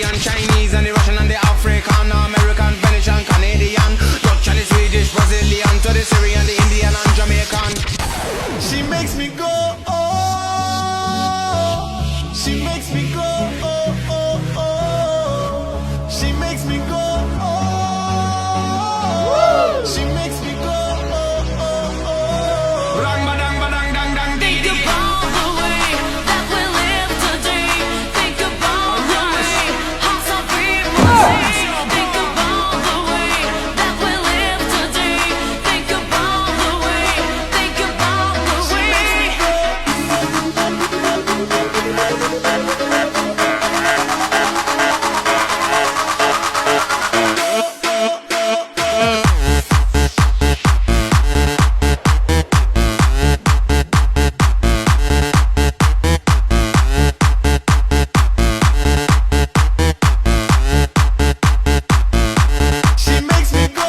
Italian, Chinese, and the Russian and the African, American, Venetian, Canadian, Dutch and the Swedish, Brazilian, to the Syrian, the Indian and Jamaican. She makes me go, oh. She makes me go, oh, oh, oh. She makes me go, oh. She makes me go, oh, oh, oh. Rang ba dang ba dang dang dang dee dee. Think about the way that we live today. Think about the way how some people say. Think about the way that we live today. Think about the way. Think about the way. She makes me go.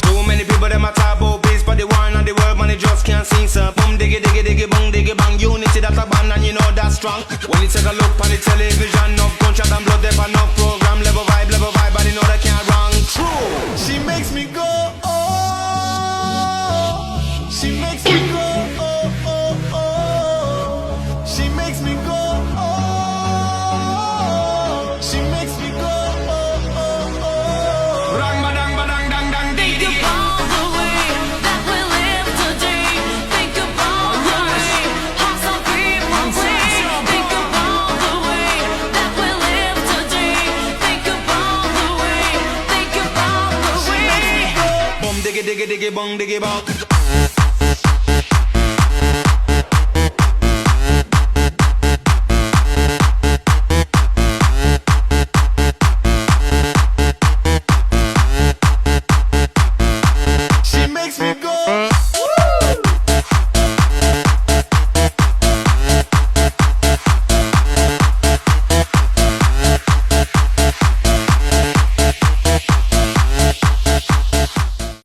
Too many people them a talk about peace, but the war in the world, man, they just can't sing. So boom diggy diggy diggy bong diggy bang, unity that a band and you know that's strong. When you take a look on the television, no gunshot and blood, there no program, level vibe, and you know that can't wrong. True. She makes me go, oh. She makes me go, oh, oh, oh. She makes me go, oh. She makes me go, oh, oh, oh. Rang ba dang dang dee dee. Think about the way that we live today. Think about the way how some people say. Think about the way that we live today. Think about the way. Think about the way. Boom diggy diggy diggy bong diggy bong.